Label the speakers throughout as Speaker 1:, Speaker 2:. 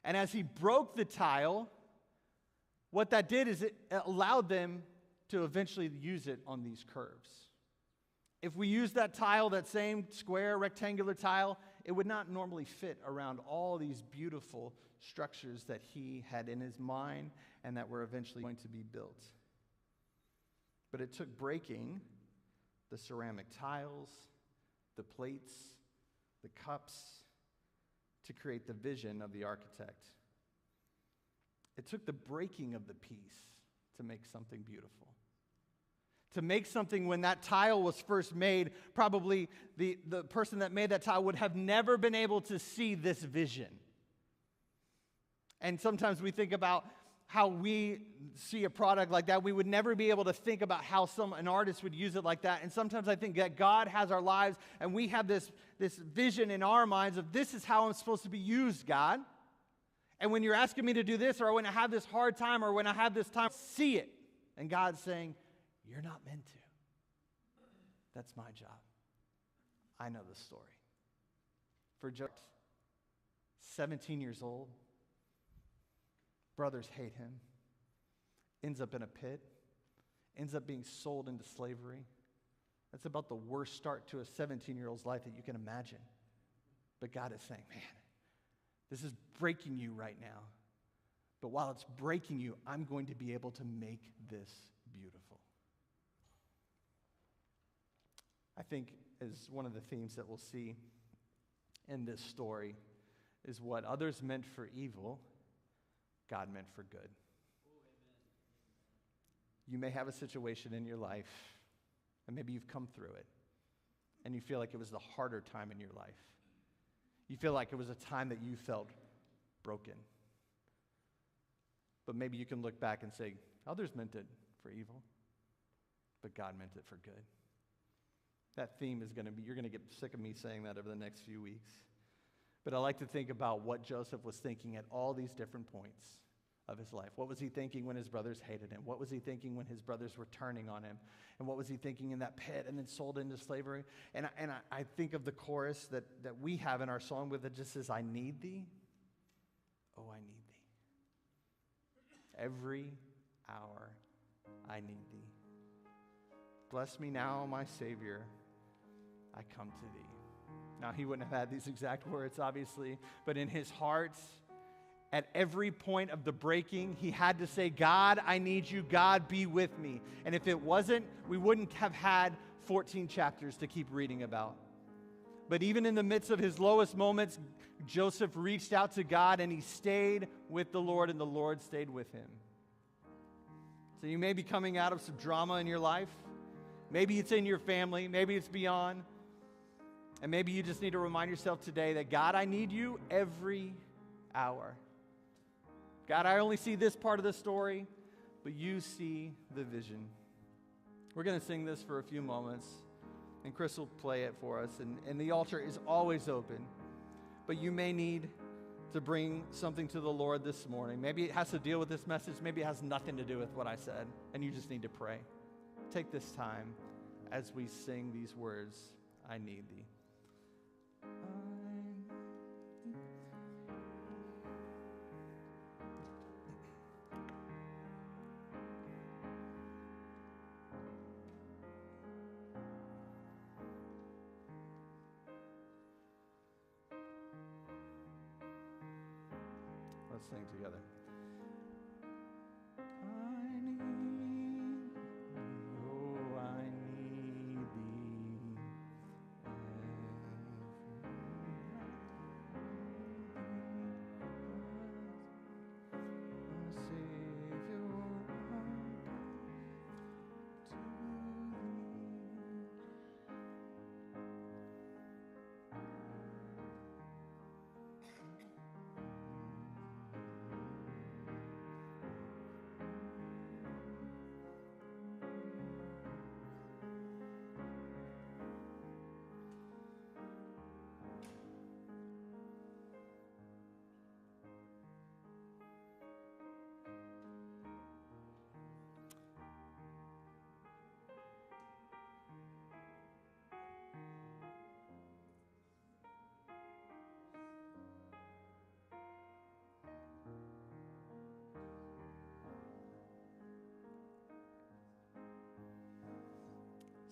Speaker 1: And as he broke the tile, what that did is it allowed them to eventually use it on these curves. If we use that tile, that same square, rectangular tile, it would not normally fit around all these beautiful structures that he had in his mind and that were eventually going to be built. But it took breaking the ceramic tiles, the plates, the cups, to create the vision of the architect. It took the breaking of the piece to make something beautiful. To make something, when that tile was first made, probably the person that made that tile would have never been able to see this vision. And sometimes we think about how we see a product like that. We would never be able to think about how an artist would use it like that. And sometimes I think that God has our lives, and we have this vision in our minds of, this is how I'm supposed to be used, God. And when you're asking me to do this, or when I have this hard time, or when I have this time, see it. And God's saying, you're not meant to. That's my job. I know the story. For Joseph, 17 years old, brothers hate him, ends up in a pit, ends up being sold into slavery. That's about the worst start to a 17-year-old's life that you can imagine. But God is saying, man, this is breaking you right now. But while it's breaking you, I'm going to be able to make this beautiful. I think as one of the themes that we'll see in this story is what others meant for evil, God meant for good. You may have a situation in your life, and maybe you've come through it, and you feel like it was the harder time in your life. You feel like it was a time that you felt broken. But maybe you can look back and say, others meant it for evil, but God meant it for good. That theme is going to be, you're going to get sick of me saying that over the next few weeks. But I like to think about what Joseph was thinking at all these different points of his life. What was he thinking when his brothers hated him? What was he thinking when his brothers were turning on him? And what was he thinking in that pit and then sold into slavery? And I think of the chorus that we have in our song with it just says, I need thee. Oh, I need thee. Every hour I need thee. Bless me now, my Savior, I come to thee. Now, he wouldn't have had these exact words, obviously, but in his heart, at every point of the breaking, he had to say, God, I need you. God, be with me. And if it wasn't, we wouldn't have had 14 chapters to keep reading about. But even in the midst of his lowest moments, Joseph reached out to God and he stayed with the Lord, and the Lord stayed with him. So you may be coming out of some drama in your life. Maybe it's in your family. Maybe it's beyond. And maybe you just need to remind yourself today that, God, I need you every hour. God, I only see this part of the story, but you see the vision. We're going to sing this for a few moments, and Chris will play it for us. And the altar is always open, but you may need to bring something to the Lord this morning. Maybe it has to deal with this message. Maybe it has nothing to do with what I said, and you just need to pray. Take this time as we sing these words, I need thee. Let's sing together.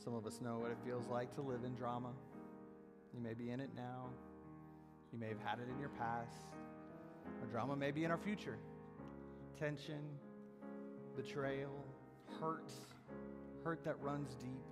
Speaker 1: Some of us know what it feels like to live in drama. You may be in it now. You may have had it in your past. Or drama may be in our future. Tension, betrayal, hurt that runs deep.